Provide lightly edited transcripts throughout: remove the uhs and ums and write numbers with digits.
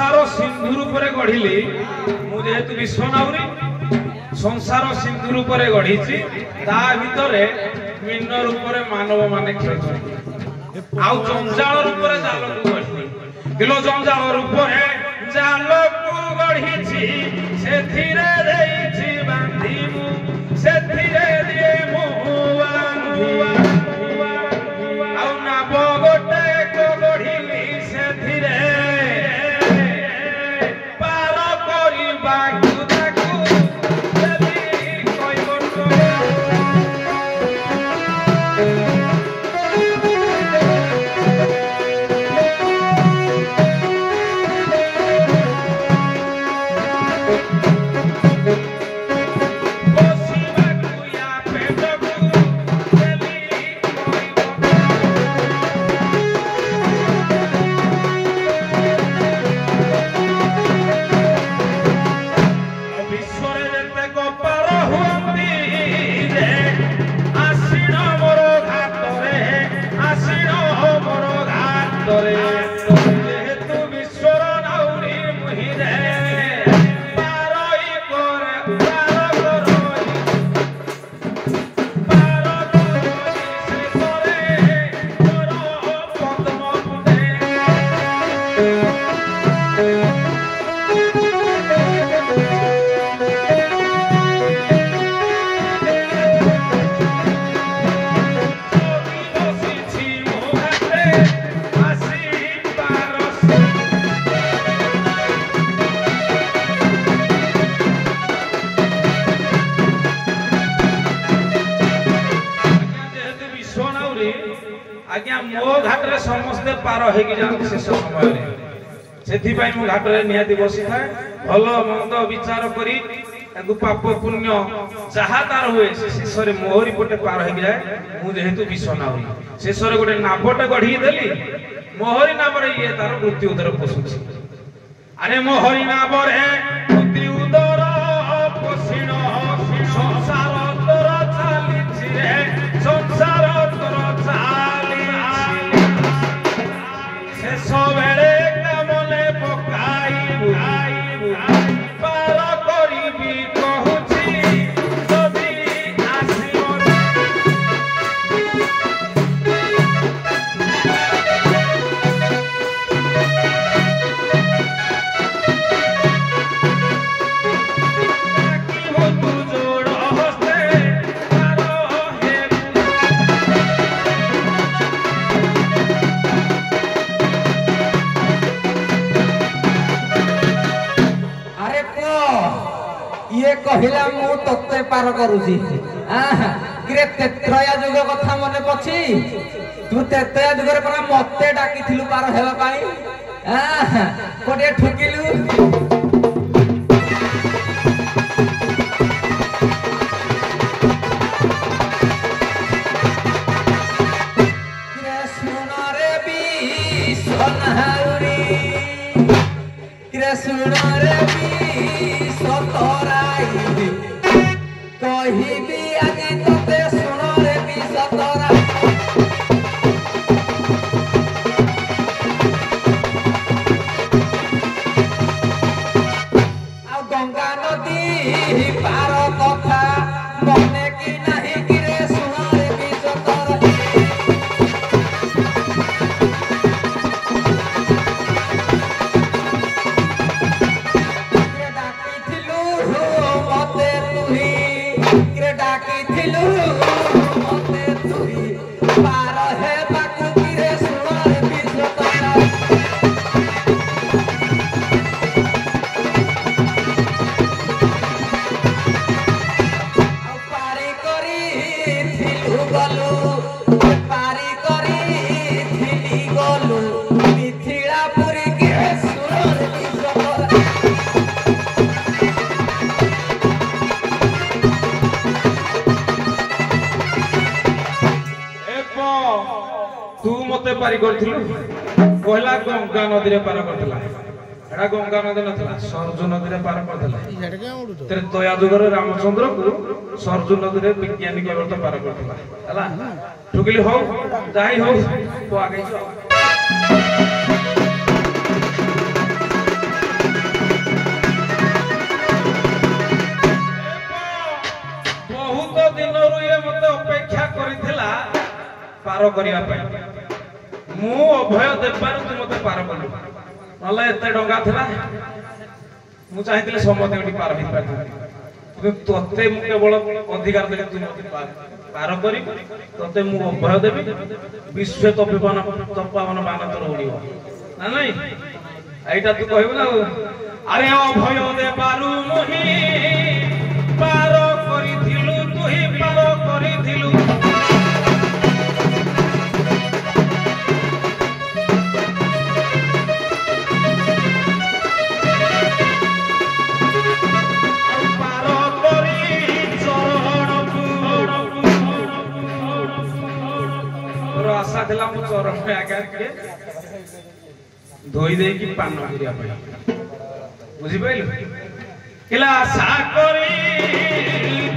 संसार सिंधु रूपरे गढ़िली मु जेहेतु विश्वनाउरी संसार सिंधु रूपरे गढ़ीची ता भितरे मीन रूपरे मानव माने खेलुछन आउ जंजाल रूपरे जाल को गढ़ी किलो जंजाल रूपरे जाल को गढ़ीची सेथिरे देइची बांधी मु सेथिरे दिए मु बांधी आउ ना बगटे को गढ़ीली सेथिरे पार करिबा आज्ञा मो घाट रे समस्ते पार हे कि जान शेष समय रे सेथि पई मो घाट रे निहाती बसी थाए भलो मंद विचार करी ताकु पाप पुण्य जहा तार हुए से शेष रे मोहरी पटे पार हे कि जाए मु जेहेतु विश्वनाउरी शेष रे गोटे नाबटे गढी देली मोहरी नाम रे ये तार मृत्यु उदर पोसुछि अरे मोहरी नाम रे मृत्यु उदर पोसिनो संसार तोर चालिछि रे संसार तोर सबेले कामले पकाई पार करिबी कहूची जदी आसीओ की हो तू जोड़ हस्ते पार हे ये कहिला मु तत्ते पार करूची किरे तेत्रया जुग कथा मने पछि तू तेत्रया जुग रे परा मते डाकिथिलु पार हेबा पाई कोडे ठुकिलु कृष्ण रे भी सतराई कहिबी आगे तते सुन रे भी सतराई आ गंगा नदी पार कथा मने की नहीं किरे सुन रे भी सतराई पारी करथिलु पहला गंगा नदी रे पार करथला एडा गंगा नदी नथला सरजू नदी रे पार करथला तेरे दया जुगर रामचंद्र को सरजू नदी रे विज्ञानिक वर्त पार करथला हला ठुकली हो जाई हो तो आगे पार करिया पाई मु अभय देबार तू मते पार कलु नले एते डंगा थिला मु चाहतिले समते एठी पार होई पाथि किंतु तते मु केवल अधिकार देले तू मते पार करी तते मु अभय देबी विश्व तपावन बाण तोर उड़िबो ना नहीं एटा तू कहबो ना अरे अभय देबारु मोहि पार करिथिलु तू ही पार करिथिलु आशा थिला मु चरण पे आगे के धोई दे की पान करिया पई बुझि पाइल केला आशा करी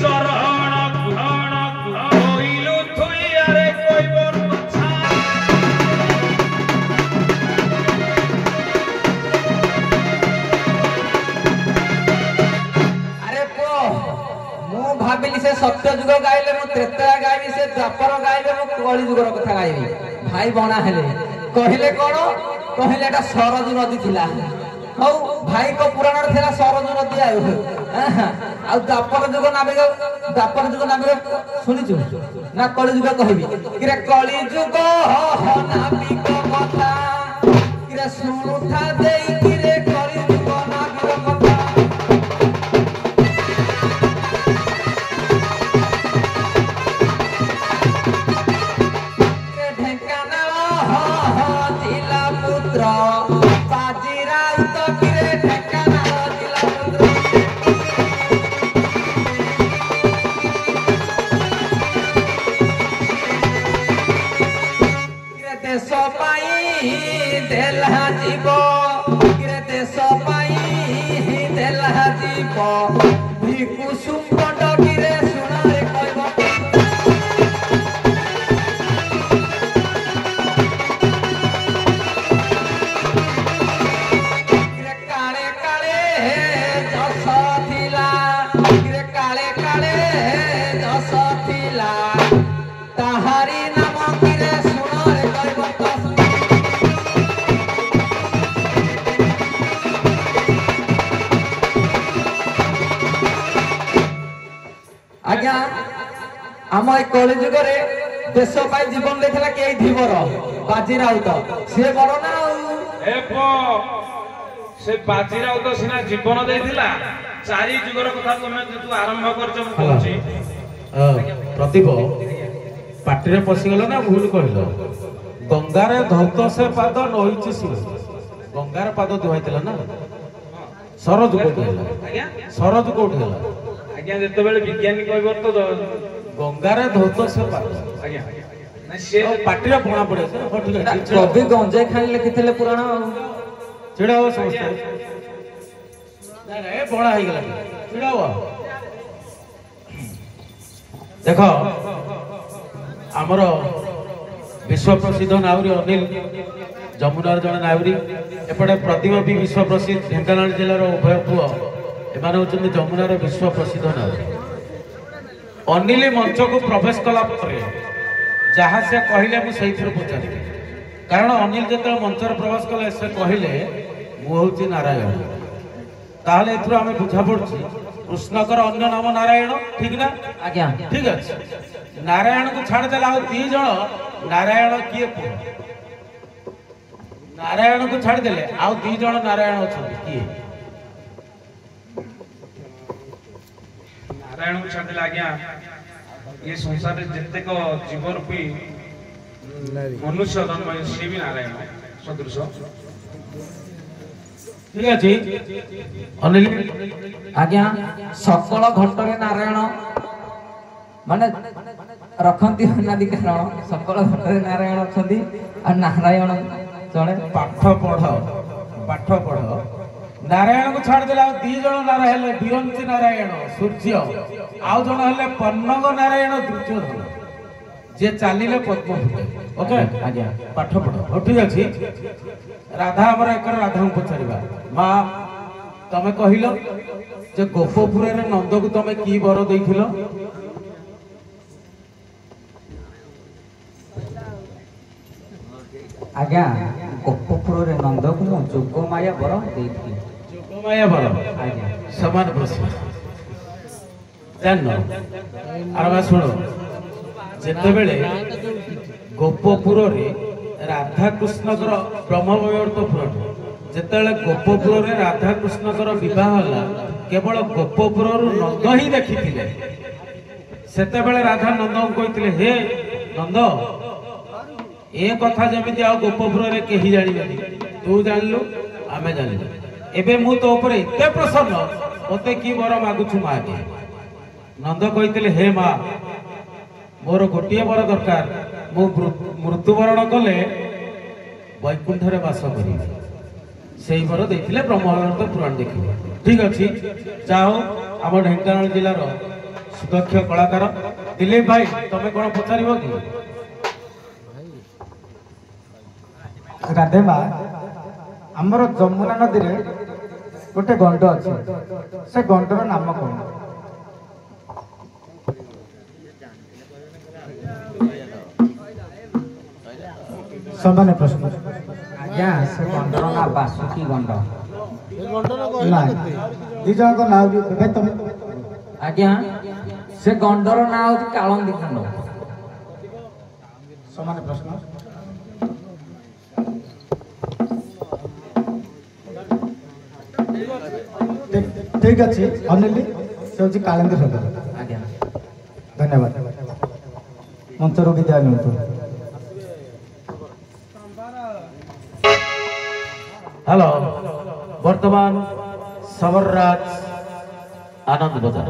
चरण घण धोइलु थुइया रे कोइबर कथा अरे पो मु भाबिली से सत्य जुग गाइले मु त्रेता गाइबी से द्वापर गाइबे मु कली जुगर कथा गाइबी भाई बणा हेले कहिले कोन कहिले एटा सरजू नदी थिला हौ भाई को पुराण रे थिला सरजू नदी आयो आ द्वापर जुग नाबिक सुनिछु ना कली जुग कहबी किरे कली जुग नाबिक कथा किरे सुनुथा देई किरे कली जुग नाबिक कथा आम कली जुगे देश जीवन देला के धीवर बाजी राउत सी बड़ ना से बाजी राउत सीना जीवन देला चारि जुगर कथा तुमे तू आरंभ करछ मु कहूची प्रदीप पाटी रे पसी गेलो ना भूल कहलो गंगारे धौत से पाद नहिछि सिर गंगारे पाद दुहाइतला ना सरज कोठी होला आज्ञा सरज कोठी होला आज्ञा जते बेले विज्ञानी कहबर तो गंगारे धौत से पाद आज्ञा ना से पाटी रे पणा पड़े से हो ठीक है कवि गंजे खाली लिखिथिले पुराण चिड़ा हो समझते ना रे बड़ा हो गेला चिड़ा हो देखो आमर विश्व प्रसिद्ध नाउरी अनिल जमुनार जन नाउरी एपटे प्रतिमा भी विश्व प्रसिद्ध ढेंकानाल जिलार उभय पुओ एमाने होचंदी जमुनार विश्व प्रसिद्ध नाउरी अनिल मंच को प्रवेश कला परे जहाँ से कहले मु सही थ्रु पचारि कारण अनिल जते मंच रे प्रवेश कले से कहले मु होची नारायण ताहले एथुर आमे बुझा पड़छि कृष्णकर अन्य नाम नारायण ठीक ना आज्ञा ठीक अछि नारायण को छाड़ देला हो दी जण नारायण किए पुओ नारायण को छाड़ देले आ दी जण नारायण अछन किए नारायण को छाड़ देला आज्ञा ये संसार रे जते को जीव रूपी मनुष्य जन्म से भी नारायण सदृश ठीक अछि अनिल आज्ञा सकल घटरे नारायण माने रखंती अनादि कारण सकल घटरे नारायण अछंती आ नारायण चले पाठ पढ़ नारायण को छाड़ देला दी जण नारायण बिरंती नारायण सूर्य आउ जण हले पन्नग नारायण दुर्योधन जे चालिले पद्म फुटे ओके आज्ञा पाठ पढ़ हो ठीक अछि राधा हमर एकर राधा को पछारिबा मां तमे कहिलो जे गोपपुर रे नंद को तमे की बर दैथिलो ଆଜ୍ଞା ଗୋପପୁରରେ ନନ୍ଦକୁ ମୁଁ ଯୋଗମାୟା ବର ଦେଇଥିଲି। ଯୋଗମାୟା ବର ଆଜ୍ଞା ସମାନ ପ୍ରଶ୍ନ ଜାଣିନ ଆର ଶୁଣ ଯେତେବେଳେ ଗୋପପୁରରେ ରାଧାକୃଷ୍ଣଙ୍କର ବ୍ରହ୍ମବୈବର୍ତ୍ତପୁର ଯେତେବେଳେ ଗୋପପୁରରେ ରାଧାକୃଷ୍ଣଙ୍କର ବିବାହ ହେଲା କେବଳ ଗୋପପୁରରୁ ନନ୍ଦ ହିଁ ଦେଖିଥିଲେ। ସେତେବେଳେ ରାଧା ନନ୍ଦଙ୍କୁ କହିଥିଲେ ହେ ନନ୍ଦ ଏ କଥା ଯେମିତି ଆଉ ଗୋପପୁରରେ କେହି ଜାଣିବେନି ତୁ ଜାଣିଲୁ ଆମେ ଜାଣିଲୁ ଏବେ ମୁଁ ତୋ ଉପରେ ଏତେ ପ୍ରସନ୍ନ ମତେ କି ବର ମାଗୁଛୁ ମାଗେ। ନନ୍ଦ କହିଥିଲେ ହେ ମା ମୋର ଗୋଟିଏ ବର ଦରକାର ମୁଁ ମୃତ୍ୟୁବରଣ କଲେ ବୈକୁଣ୍ଠରେ ବାସ କରିବି ସେଇ ବର ଦେଇଥିଲେ ବ୍ରହ୍ମବୈବର୍ତ୍ତ ପୁରାଣ ଦେଖିବେ। ଠିକ ଅଛି ଯାଅ ଆମ ଢେଙ୍କାନାଳ ଜିଲ୍ଲାର ସୁଦକ୍ଷ କଳାକାର ଦିଲ୍ଲୀପ ଭାଇ ତମେ କଣ ପଚାରିବ କି? ରାଧେ ମା ଆମର ଯମୁନା ନଦୀରେ ଗୋଟେ ଗଣ୍ଡ ଅଛି ସେ ଗଣ୍ଡର ନାମ କଣ? ସମାନ ପ୍ରଶ୍ନ। ଆଜ୍ଞା ସେ ଗଣ୍ଡର ନାଁ ବାସୁକି ଗଣ୍ଡ। ନାଇଁ ଦି ଜଣଙ୍କ ନାଁ ବି ଭାଇ ତମେ ଆଜ୍ଞା ସେ ଗଣ୍ଡର ନାଁ ହଉଛି କାଳନ୍ଦୀ ଖଣ୍ଡ। ସମାନ ପ୍ରଶ୍ନ। ଠିକ ଅଛି ଅନିଲ ସେ ହଉଛି କାଳନ୍ଦୀ ଖଣ୍ଡ। ଆଜ୍ଞା ଧନ୍ୟବାଦ ମଞ୍ଚରୁ ବିଦାୟ ନିଅନ୍ତୁ। हेलो वर्तमान समरराज आनंद बजार